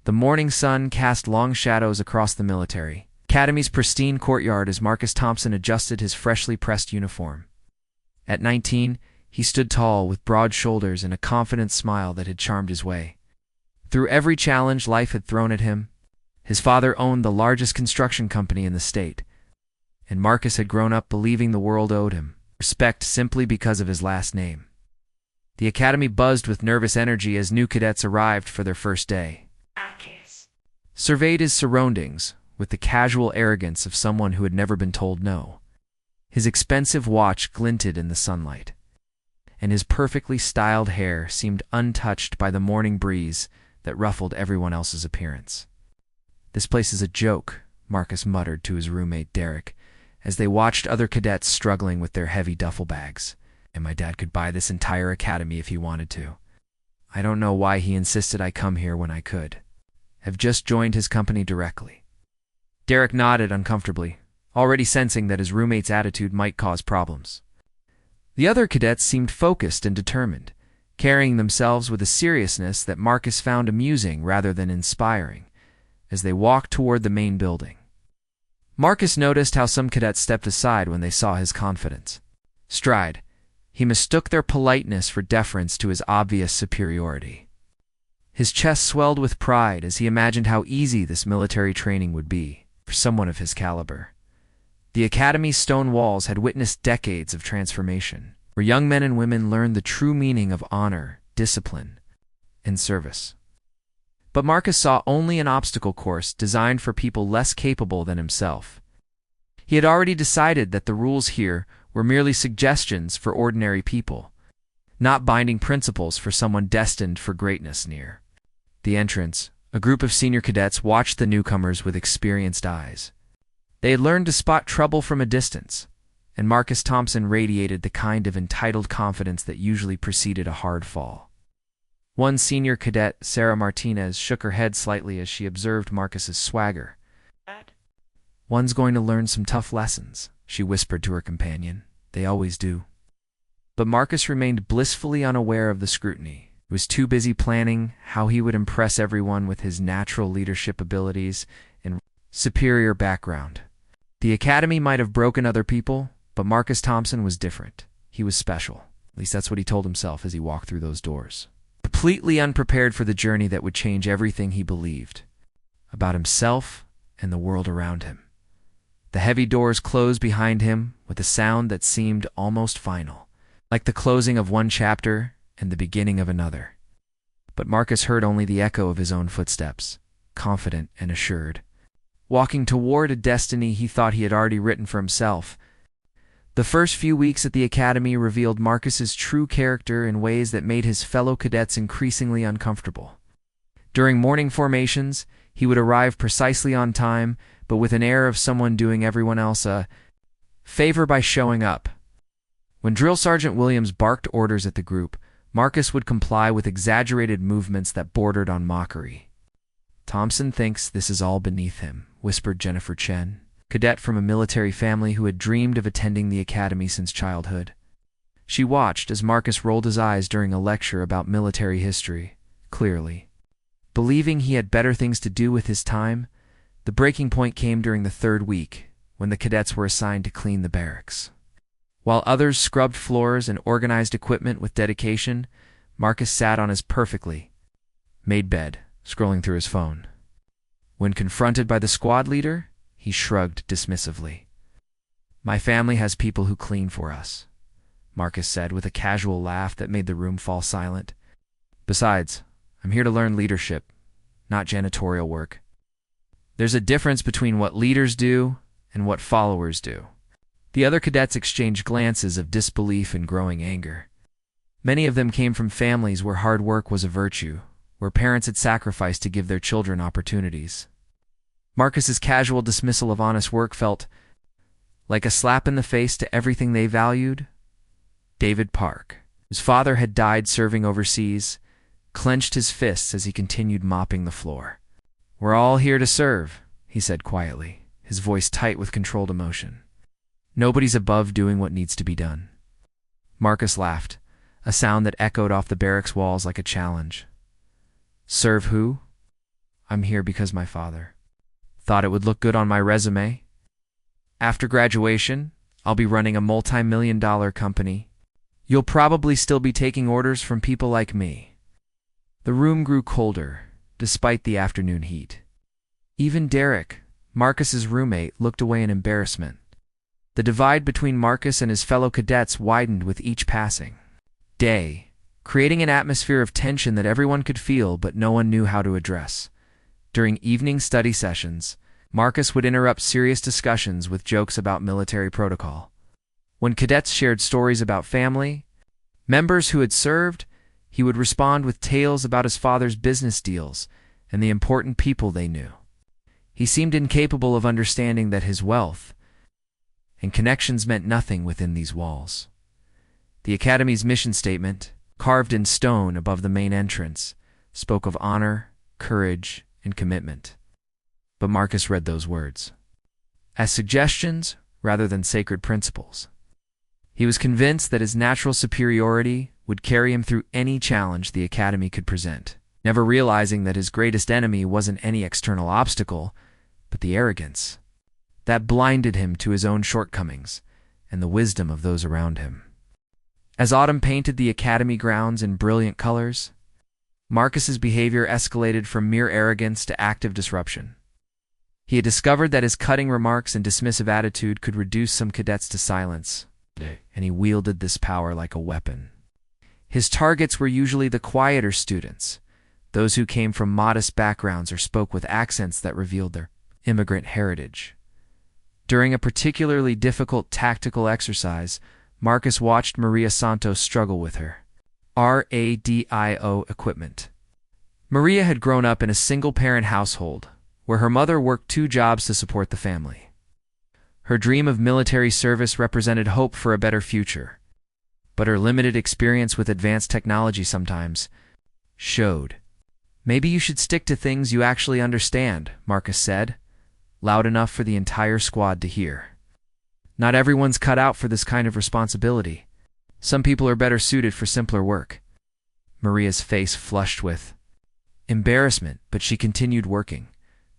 The morning sun cast long shadows across the military academy's pristine courtyard as Marcus Thompson adjusted his freshly pressed uniform. At 19, he stood tall with broad shoulders and a confident smile that had charmed his way. Through every challenge life had thrown at him, his father owned the largest construction company in the state, and Marcus had grown up believing the world owed him respect simply because of his last name. The academy buzzed with nervous energy as new cadets arrived for their first day. Marcus surveyed his surroundings with the casual arrogance of someone who had never been told no. His expensive watch glinted in the sunlight, and his perfectly styled hair seemed untouched by the morning breeze that ruffled everyone else's appearance. "This place is a joke," Marcus muttered to his roommate Derek, as they watched other cadets struggling with their heavy duffel bags. "And my dad could buy this entire academy if he wanted to. I don't know why he insisted I come here when I could. Have just joined his company directly." Derek nodded uncomfortably, already sensing that his roommate's attitude might cause problems. The other cadets seemed focused and determined, carrying themselves with a seriousness that Marcus found amusing rather than inspiring, as they walked toward the main building. Marcus noticed how some cadets stepped aside when they saw his confidence. Stride, he mistook their politeness for deference to his obvious superiority. His chest swelled with pride as he imagined how easy this military training would be for someone of his caliber. The academy's stone walls had witnessed decades of transformation, where young men and women learned the true meaning of honor, discipline, and service. But Marcus saw only an obstacle course designed for people less capable than himself. He had already decided that the rules here were merely suggestions for ordinary people, not binding principles for someone destined for greatness near. The entrance, a group of senior cadets watched the newcomers with experienced eyes. They had learned to spot trouble from a distance, and Marcus Thompson radiated the kind of entitled confidence that usually preceded a hard fall. One senior cadet, Sarah Martinez, shook her head slightly as she observed Marcus's swagger. "One's going to learn some tough lessons," she whispered to her companion. "They always do." But Marcus remained blissfully unaware of the scrutiny. He was too busy planning how he would impress everyone with his natural leadership abilities and superior background. The academy might have broken other people, but Marcus Thompson was different. He was special. At least that's what he told himself as he walked through those doors. Completely unprepared for the journey that would change everything he believed about himself and the world around him. The heavy doors closed behind him with a sound that seemed almost final, like the closing of one chapter and the beginning of another. But Marcus heard only the echo of his own footsteps, confident and assured, walking toward a destiny he thought he had already written for himself. The first few weeks at the academy revealed Marcus's true character in ways that made his fellow cadets increasingly uncomfortable. During morning formations, he would arrive precisely on time, but with an air of someone doing everyone else a favor by showing up. When Drill Sergeant Williams barked orders at the group, Marcus would comply with exaggerated movements that bordered on mockery. "Thompson thinks this is all beneath him," whispered Jennifer Chen, cadet from a military family who had dreamed of attending the academy since childhood. She watched as Marcus rolled his eyes during a lecture about military history, clearly. Believing he had better things to do with his time, the breaking point came during the third week, when the cadets were assigned to clean the barracks. While others scrubbed floors and organized equipment with dedication, Marcus sat on his perfectly made bed, scrolling through his phone. When confronted by the squad leader, he shrugged dismissively. "My family has people who clean for us," Marcus said with a casual laugh that made the room fall silent. "Besides, I'm here to learn leadership, not janitorial work. There's a difference between what leaders do and what followers do." The other cadets exchanged glances of disbelief and growing anger. Many of them came from families where hard work was a virtue, where parents had sacrificed to give their children opportunities. Marcus's casual dismissal of honest work felt like a slap in the face to everything they valued. David Park, whose father had died serving overseas, clenched his fists as he continued mopping the floor. "We're all here to serve," he said quietly, his voice tight with controlled emotion. "Nobody's above doing what needs to be done." Marcus laughed, a sound that echoed off the barracks walls like a challenge. "Serve who?" I'm here because my father thought it would look good on my resume. After graduation, I'll be running a multi-million-dollar company. You'll probably still be taking orders from people like me." The room grew colder, despite the afternoon heat. Even Derek, Marcus's roommate, looked away in embarrassment. The divide between Marcus and his fellow cadets widened with each passing day, creating an atmosphere of tension that everyone could feel but no one knew how to address. During evening study sessions, Marcus would interrupt serious discussions with jokes about military protocol. When cadets shared stories about family members who had served, he would respond with tales about his father's business deals and the important people they knew. He seemed incapable of understanding that his wealth and connections meant nothing within these walls. The Academy's mission statement, carved in stone above the main entrance, spoke of honor, courage, and commitment. But Marcus read those words as suggestions rather than sacred principles. He was convinced that his natural superiority would carry him through any challenge the Academy could present, never realizing that his greatest enemy wasn't any external obstacle, but the arrogance that blinded him to his own shortcomings and the wisdom of those around him. As autumn painted the Academy grounds in brilliant colors, Marcus's behavior escalated from mere arrogance to active disruption. He had discovered that his cutting remarks and dismissive attitude could reduce some cadets to silence, and he wielded this power like a weapon. His targets were usually the quieter students, those who came from modest backgrounds or spoke with accents that revealed their immigrant heritage. During a particularly difficult tactical exercise, Marcus watched Maria Santos struggle with her radio equipment. Maria had grown up in a single-parent household, where her mother worked 2 jobs to support the family. Her dream of military service represented hope for a better future, but her limited experience with advanced technology sometimes showed. "Maybe you should stick to things you actually understand," Marcus said, loud enough for the entire squad to hear. "Not everyone's cut out for this kind of responsibility. Some people are better suited for simpler work." Maria's face flushed with embarrassment, but she continued working,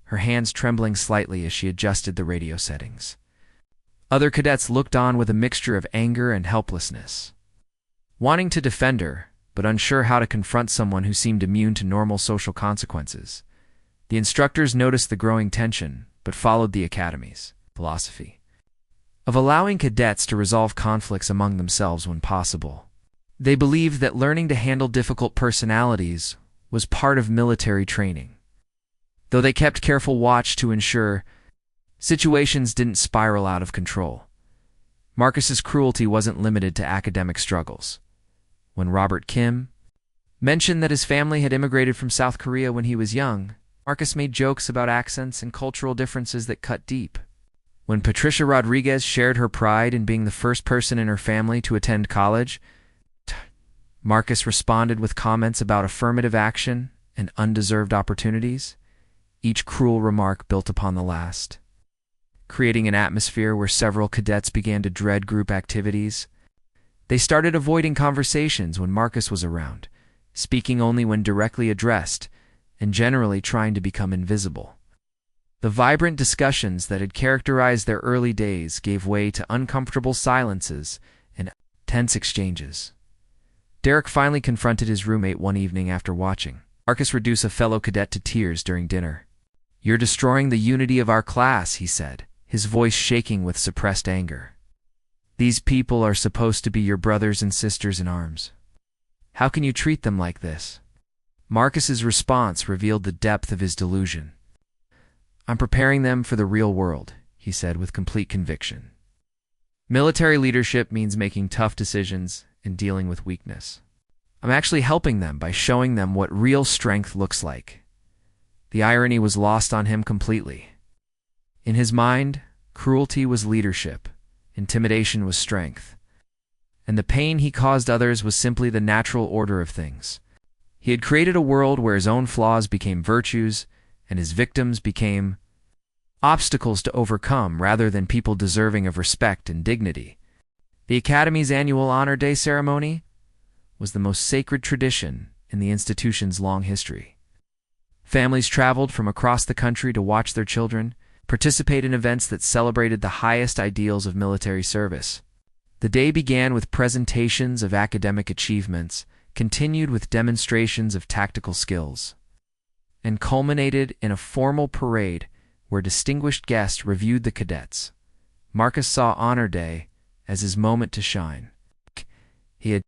her hands trembling slightly as she adjusted the radio settings. Other cadets looked on with a mixture of anger and helplessness. Wanting to defend her, but unsure how to confront someone who seemed immune to normal social consequences, the instructors noticed the growing tension, but followed the Academy's philosophy of allowing cadets to resolve conflicts among themselves when possible. They believed that learning to handle difficult personalities was part of military training, though they kept careful watch to ensure situations didn't spiral out of control. Marcus's cruelty wasn't limited to academic struggles. When Robert Kim mentioned that his family had immigrated from South Korea when he was young, Marcus made jokes about accents and cultural differences that cut deep. When Patricia Rodriguez shared her pride in being the first person in her family to attend college, Marcus responded with comments about affirmative action and undeserved opportunities, each cruel remark built upon the last, creating an atmosphere where several cadets began to dread group activities. They started avoiding conversations when Marcus was around, speaking only when directly addressed, and generally trying to become invisible. The vibrant discussions that had characterized their early days gave way to uncomfortable silences and tense exchanges. Derek finally confronted his roommate one evening after watching Marcus reduce a fellow cadet to tears during dinner. "You're destroying the unity of our class," he said, his voice shaking with suppressed anger. "These people are supposed to be your brothers and sisters in arms. How can you treat them like this?" Marcus's response revealed the depth of his delusion. "I'm preparing them for the real world," he said with complete conviction. "Military leadership means making tough decisions and dealing with weakness. I'm actually helping them by showing them what real strength looks like." The irony was lost on him completely. In his mind, cruelty was leadership, intimidation was strength, and the pain he caused others was simply the natural order of things. He had created a world where his own flaws became virtues, and his victims became obstacles to overcome rather than people deserving of respect and dignity. The Academy's annual Honor Day ceremony was the most sacred tradition in the institution's long history. Families traveled from across the country to watch their children participate in events that celebrated the highest ideals of military service. The day began with presentations of academic achievements, continued with demonstrations of tactical skills, and culminated in a formal parade where distinguished guests reviewed the cadets. Marcus saw Honor Day as his moment to shine. He had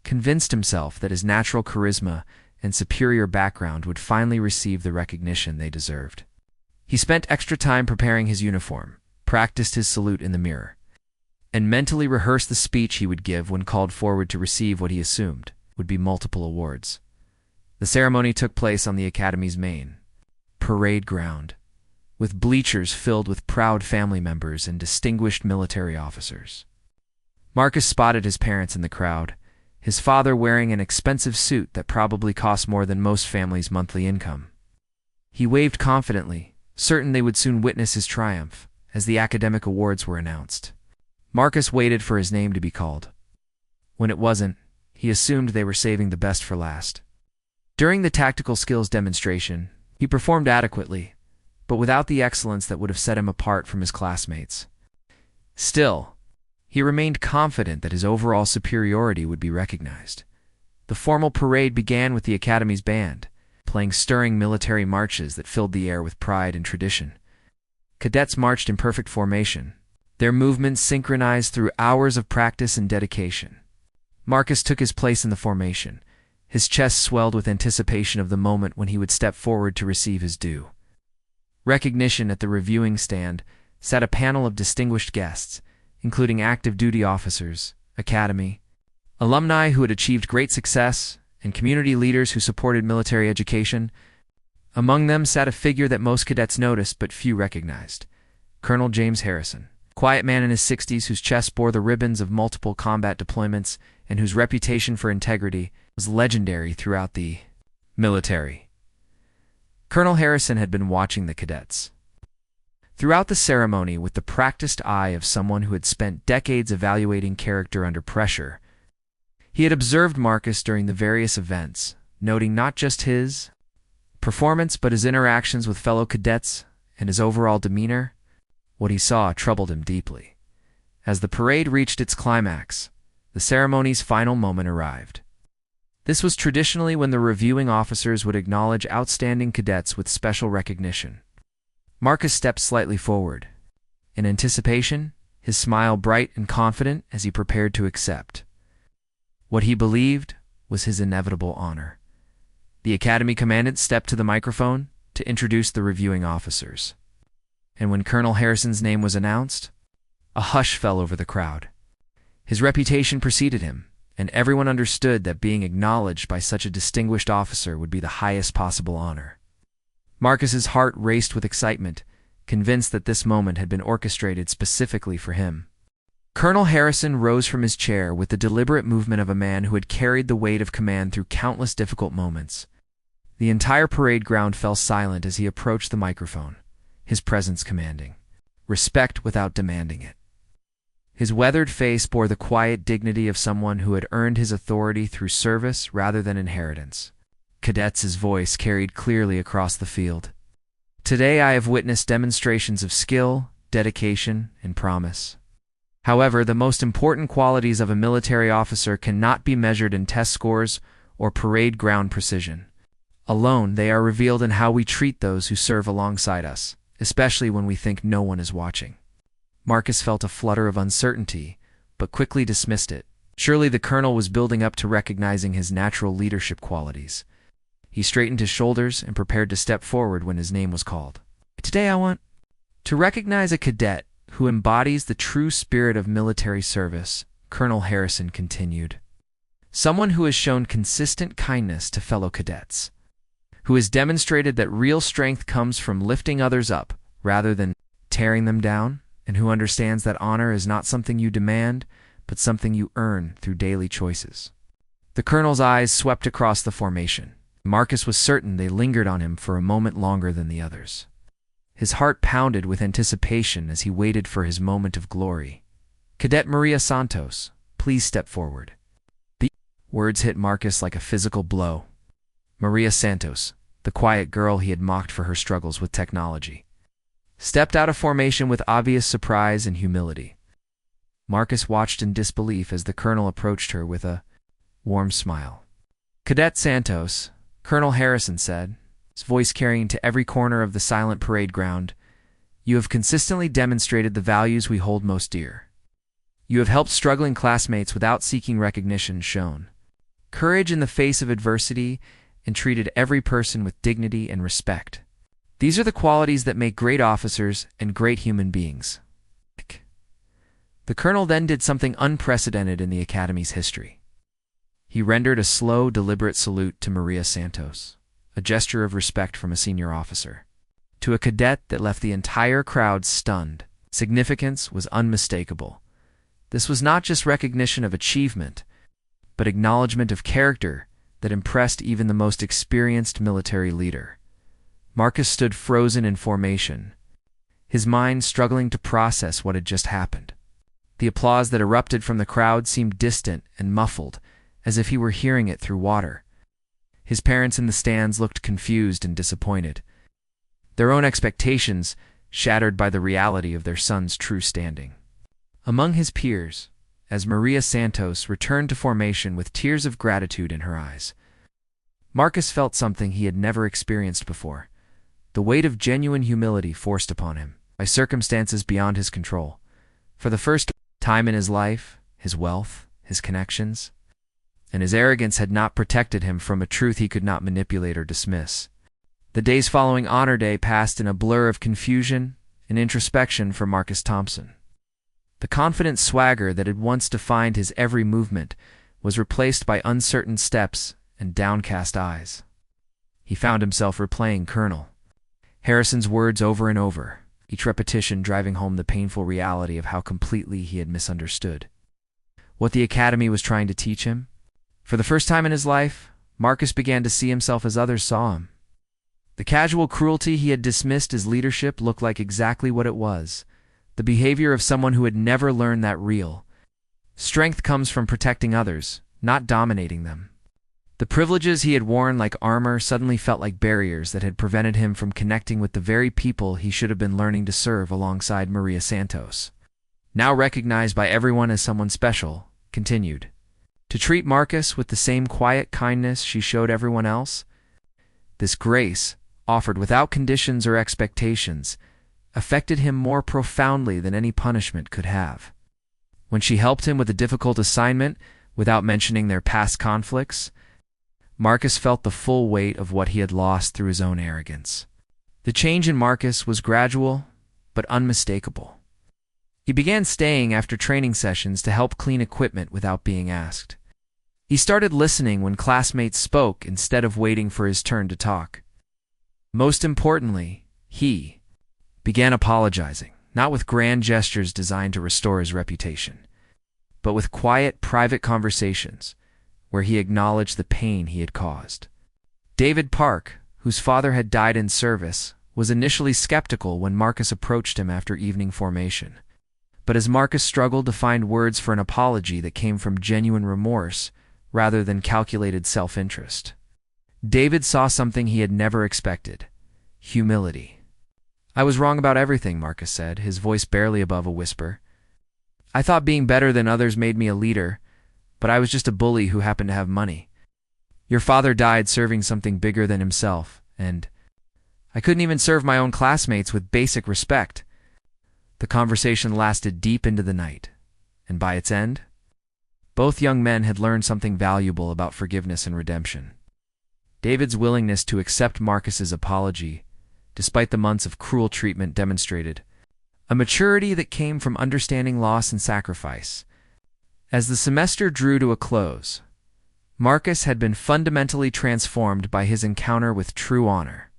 convinced himself that his natural charisma and superior background would finally receive the recognition they deserved. He spent extra time preparing his uniform, practiced his salute in the mirror, and mentally rehearsed the speech he would give when called forward to receive what he assumed would be multiple awards. The ceremony took place on the Academy's main parade ground, with bleachers filled with proud family members and distinguished military officers. Marcus spotted his parents in the crowd, his father wearing an expensive suit that probably cost more than most families' monthly income. He waved confidently, certain they would soon witness his triumph, as the academic awards were announced. Marcus waited for his name to be called. When it wasn't, he assumed they were saving the best for last. During the tactical skills demonstration, he performed adequately, but without the excellence that would have set him apart from his classmates. Still, he remained confident that his overall superiority would be recognized. The formal parade began with the Academy's band, playing stirring military marches that filled the air with pride and tradition. Cadets marched in perfect formation, their movements synchronized through hours of practice and dedication. Marcus took his place in the formation, his chest swelled with anticipation of the moment when he would step forward to receive his due. Recognition at the reviewing stand sat a panel of distinguished guests, including active duty officers, academy, alumni who had achieved great success, and community leaders who supported military education. Among them sat a figure that most cadets noticed but few recognized: Colonel James Harrison, a quiet man in his 60s whose chest bore the ribbons of multiple combat deployments and whose reputation for integrity was legendary throughout the military. Colonel Harrison had been watching the cadets throughout the ceremony with the practiced eye of someone who had spent decades evaluating character under pressure. He had observed Marcus during the various events, noting not just his performance but his interactions with fellow cadets and his overall demeanor. What he saw troubled him deeply. As the parade reached its climax, the ceremony's final moment arrived. This was traditionally when the reviewing officers would acknowledge outstanding cadets with special recognition. Marcus stepped slightly forward, in anticipation, his smile bright and confident as he prepared to accept what he believed was his inevitable honor. The Academy commandant stepped to the microphone to introduce the reviewing officers. And when Colonel Harrison's name was announced, a hush fell over the crowd. His reputation preceded him, and everyone understood that being acknowledged by such a distinguished officer would be the highest possible honor. Marcus's heart raced with excitement, convinced that this moment had been orchestrated specifically for him. Colonel Harrison rose from his chair with the deliberate movement of a man who had carried the weight of command through countless difficult moments. The entire parade ground fell silent as he approached the microphone, his presence commanding respect without demanding it. His weathered face bore the quiet dignity of someone who had earned his authority through service rather than inheritance. Cadets' voice carried clearly across the field. Today I have witnessed demonstrations of skill, dedication, and promise. However, the most important qualities of a military officer cannot be measured in test scores or parade ground precision. Alone, they are revealed in how we treat those who serve alongside us, especially when we think no one is watching. Marcus felt a flutter of uncertainty, but quickly dismissed it. Surely the colonel was building up to recognizing his natural leadership qualities. He straightened his shoulders and prepared to step forward when his name was called. Today I want to recognize a cadet who embodies the true spirit of military service, Colonel Harrison continued. Someone who has shown consistent kindness to fellow cadets, who has demonstrated that real strength comes from lifting others up rather than tearing them down, and who understands that honor is not something you demand, but something you earn through daily choices. The colonel's eyes swept across the formation. Marcus was certain they lingered on him for a moment longer than the others. His heart pounded with anticipation as he waited for his moment of glory. Cadet Maria Santos, please step forward. The words hit Marcus like a physical blow. Maria Santos, the quiet girl he had mocked for her struggles with technology, stepped out of formation with obvious surprise and humility. Marcus watched in disbelief as the colonel approached her with a warm smile. "Cadet Santos," Colonel Harrison said, his voice carrying to every corner of the silent parade ground, "you have consistently demonstrated the values we hold most dear. You have helped struggling classmates without seeking recognition shown, courage in the face of adversity, and treated every person with dignity and respect. These are the qualities that make great officers and great human beings." The colonel then did something unprecedented in the Academy's history. He rendered a slow, deliberate salute to Maria Santos, a gesture of respect from a senior officer. To a cadet that left the entire crowd stunned, significance was unmistakable. This was not just recognition of achievement, but acknowledgement of character that impressed even the most experienced military leader. Marcus stood frozen in formation, his mind struggling to process what had just happened. The applause that erupted from the crowd seemed distant and muffled, as if he were hearing it through water. His parents in the stands looked confused and disappointed, their own expectations shattered by the reality of their son's true standing. Among his peers, as Maria Santos returned to formation with tears of gratitude in her eyes, Marcus felt something he had never experienced before, the weight of genuine humility forced upon him by circumstances beyond his control. For the first time in his life, his wealth, his connections, and his arrogance had not protected him from a truth he could not manipulate or dismiss. The days following Honor Day passed in a blur of confusion and introspection for Marcus Thompson. The confident swagger that had once defined his every movement was replaced by uncertain steps and downcast eyes. He found himself replaying Colonel Harrison's words over and over, each repetition driving home the painful reality of how completely he had misunderstood what the Academy was trying to teach him. For the first time in his life, Marcus began to see himself as others saw him. The casual cruelty he had dismissed as leadership looked like exactly what it was, the behavior of someone who had never learned that real strength comes from protecting others, not dominating them. The privileges he had worn like armor suddenly felt like barriers that had prevented him from connecting with the very people he should have been learning to serve alongside Maria Santos, now recognized by everyone as someone special, continued to treat Marcus with the same quiet kindness she showed everyone else. This grace, offered without conditions or expectations, affected him more profoundly than any punishment could have. When she helped him with a difficult assignment without mentioning their past conflicts, Marcus felt the full weight of what he had lost through his own arrogance. The change in Marcus was gradual, but unmistakable. He began staying after training sessions to help clean equipment without being asked. He started listening when classmates spoke instead of waiting for his turn to talk. Most importantly, he began apologizing, not with grand gestures designed to restore his reputation, but with quiet, private conversations where he acknowledged the pain he had caused. David Park, whose father had died in service, was initially skeptical when Marcus approached him after evening formation. But as Marcus struggled to find words for an apology that came from genuine remorse rather than calculated self-interest, David saw something he had never expected: humility. "I was wrong about everything," Marcus said, his voice barely above a whisper. "I thought being better than others made me a leader, but I was just a bully who happened to have money. Your father died serving something bigger than himself, and I couldn't even serve my own classmates with basic respect." The conversation lasted deep into the night, and by its end, both young men had learned something valuable about forgiveness and redemption. David's willingness to accept Marcus's apology, despite the months of cruel treatment, demonstrated a maturity that came from understanding loss and sacrifice. As the semester drew to a close, Marcus had been fundamentally transformed by his encounter with true honor.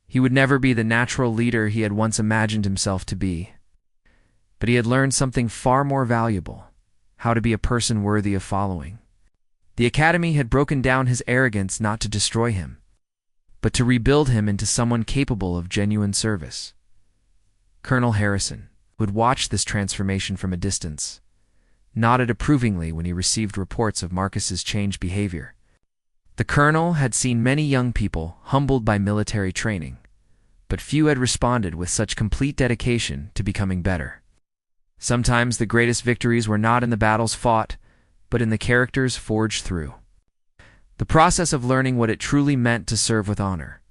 He would never be the natural leader he had once imagined himself to be, but he had learned something far more valuable: how to be a person worthy of following. The Academy had broken down his arrogance not to destroy him, but to rebuild him into someone capable of genuine service. Colonel Harrison, who had watched this transformation from a distance, nodded approvingly when he received reports of Marcus's changed behavior. The colonel had seen many young people humbled by military training, but few had responded with such complete dedication to becoming better. Sometimes the greatest victories were not in the battles fought, but in the characters forged through. The process of learning what it truly meant to serve with honor.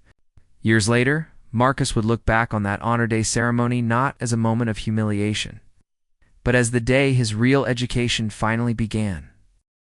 Years later, Marcus would look back on that honor day ceremony not as a moment of humiliation, but as the day his real education finally began.